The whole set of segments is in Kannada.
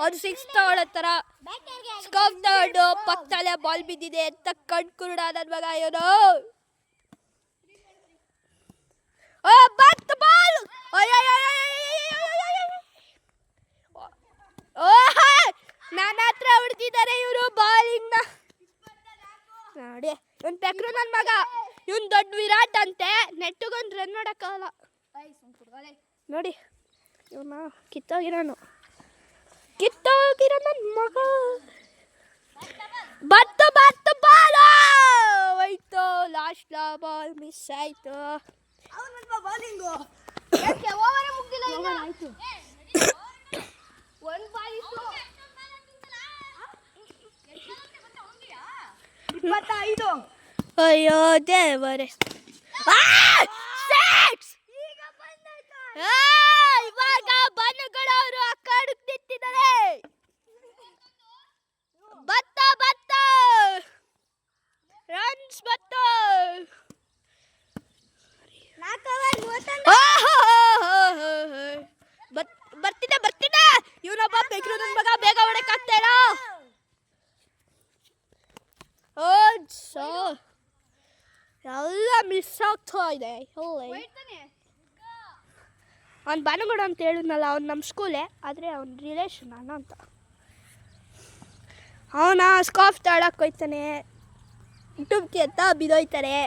ಅದು ಸಿಕ್ಸ್ ತಗೊಳ್ಳತ್ತಾರ ಸ್ಕಾಫ್ ತಗೊಂಡು ಪಕ್ಕದಲ್ಲೇ ಬಾಲ್ ಬಿದ್ದಿದೆ ಅಂತ ಕಣ್ ಕುರುಡ ನನ್ನ ಮಗ ಇವನು. ಬತ್ ಬಾಲ್ ನನ್ನ ಹತ್ರ ಹೊಡ್ತಿದ್ದಾರೆ ಇವರು ಬಾಲಿಂಗ್ನ ನೋಡಿ. ಇವನ್ ಪೆಕ್ರು ನನ್ನ ಮಗ, ಇವನ್ ದೊಡ್ಡ ವಿರಾಟ್ ಅಂತೆ, ನೆಟ್ಟಗೊಂದು ರನ್ ನೋಡಕ್ಕಾಗಲ್ಲ ನೋಡಿ. ಇವನ ಕಿತ್ತೋಗಿರೋ ನನ್ನ ಮಗ. ಬತ್ತು ಬಾಲ್ ಹೋಯ್ತು, ಲಾಸ್ಟ್ ಬಾಲ್ ಮಿಸ್ ಆಯ್ತು. ಅಯ್ಯೋ ದೇವರೇ, ಇವಾಗ ಬನ್ನುಗಳವರು ಆ ಕಡೆಗೆ ನಿಂತಿದ್ದಾರೆ. ಬತ್ತ ರನ್ಸ್ ಬರ್ತಿದ್ದೆ ಇವನೊಬ್ಬ ಬೆಕ್ರು ನನ್ನ ಮಗ, ಬೇಗ ಹೊಡಕ್ಕಾಗ್ತಾ ಇಲ್ಲ. ಎಲ್ಲ ಮಿಸ್ ಆಗ್ತಾ ಇದೆ. ಅವ್ನು ಬಾನುಗೌಡ ಅಂತ ಹೇಳಿದ್ನಲ್ಲ, ಅವ್ನು ನಮ್ಮ ಸ್ಕೂಲೇ, ಆದರೆ ಅವ್ನ ರಿಲೇಷನ್ ಅಣ್ಣ ಅಂತ. ಅವನ ಸ್ಕಾಫ್ ತಾಳಕ್ಕೆ ಹೋಯ್ತಾನೆ, ಟುಬ್ಕಿ ಅಂತ ಬಿದ್ದೋಯ್ತಾರೆ.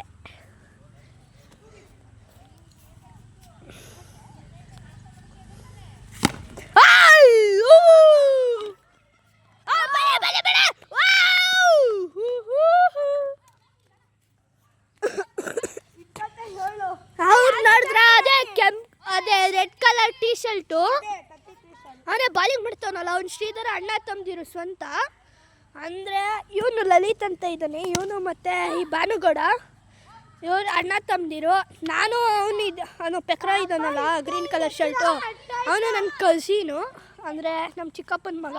ಅವ್ರು ನೋಡಿದ್ರ ಅದೇ ರೆಡ್ ಕಲರ್ ಟೀ ಶರ್ಟು, ಅವನೇ ಬಾಲಿಂಗ್ ಮಾಡ್ತಾವನಲ್ಲ, ಅವ್ನು ಶ್ರೀಧರ ಅಣ್ಣ ತಮ್ಮದಿರು ಸ್ವಂತ. ಅಂದರೆ ಇವನು ಲಲಿತ್ ಅಂತ ಇದ್ದಾನೆ, ಇವನು ಮತ್ತು ಈ ಭಾನುಗೌಡ ಇವ್ರು ಅಣ್ಣ ತಮ್ಮದಿರು. ನಾನು ಅವನು ಪೆಕ್ರ ಇದ್ದಾನಲ್ಲ ಗ್ರೀನ್ ಕಲರ್ ಶರ್ಟು, ಅವನು ನನ್ನ ಕಝೀನು, ಅಂದರೆ ನಮ್ಮ ಚಿಕ್ಕಪ್ಪನ ಮಗ.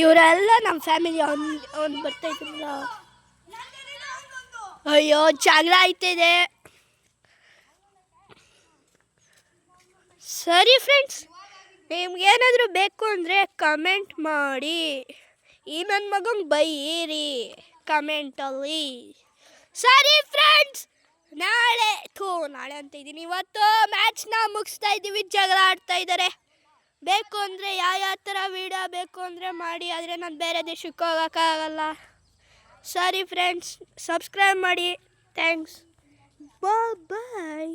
ಇವರೆಲ್ಲ ನಮ್ಮ ಫ್ಯಾಮಿಲಿ. ಅವ್ನು ಬರ್ತಾ ಇದ್ದಿಲ್ಲ. ಅಯ್ಯೋ ಜಗಳ ಆಯ್ತಿದೆ. ಸರಿ ಫ್ರೆಂಡ್ಸ್, ನಿಮ್ಗೇನಾದರೂ ಬೇಕು ಅಂದರೆ ಕಮೆಂಟ್ ಮಾಡಿ, ಈ ನನ್ನ ಮಗಂಗೆ ಬೈಯಿರಿ ಕಮೆಂಟಲ್ಲಿ. ಸರಿ ಫ್ರೆಂಡ್ಸ್, ನಾಳೆ ಅಂತ ಇದ್ದೀನಿ, ಇವತ್ತು ಮ್ಯಾಚ್ನ ಮುಗಿಸ್ತಾ ಇದ್ದೀವಿ. ಜಗಳ ಆಡ್ತಾ ಇದ್ದಾರೆ. ಬೇಕು ಅಂದರೆ ಯಾವ ಥರ ವೀಡಿಯೋ ಬೇಕು ಅಂದರೆ ಮಾಡಿ, ಆದರೆ ನಾನು ಬೇರೆ ದೇಶಕ್ಕೆ ಹೋಗೋಕ್ಕಾಗಲ್ಲ. ಸರಿ ಫ್ರೆಂಡ್ಸ್, ಸಬ್ಸ್ಕ್ರೈಬ್ ಮಾಡಿ. ಥ್ಯಾಂಕ್ಸ್, ಬಾಯ್.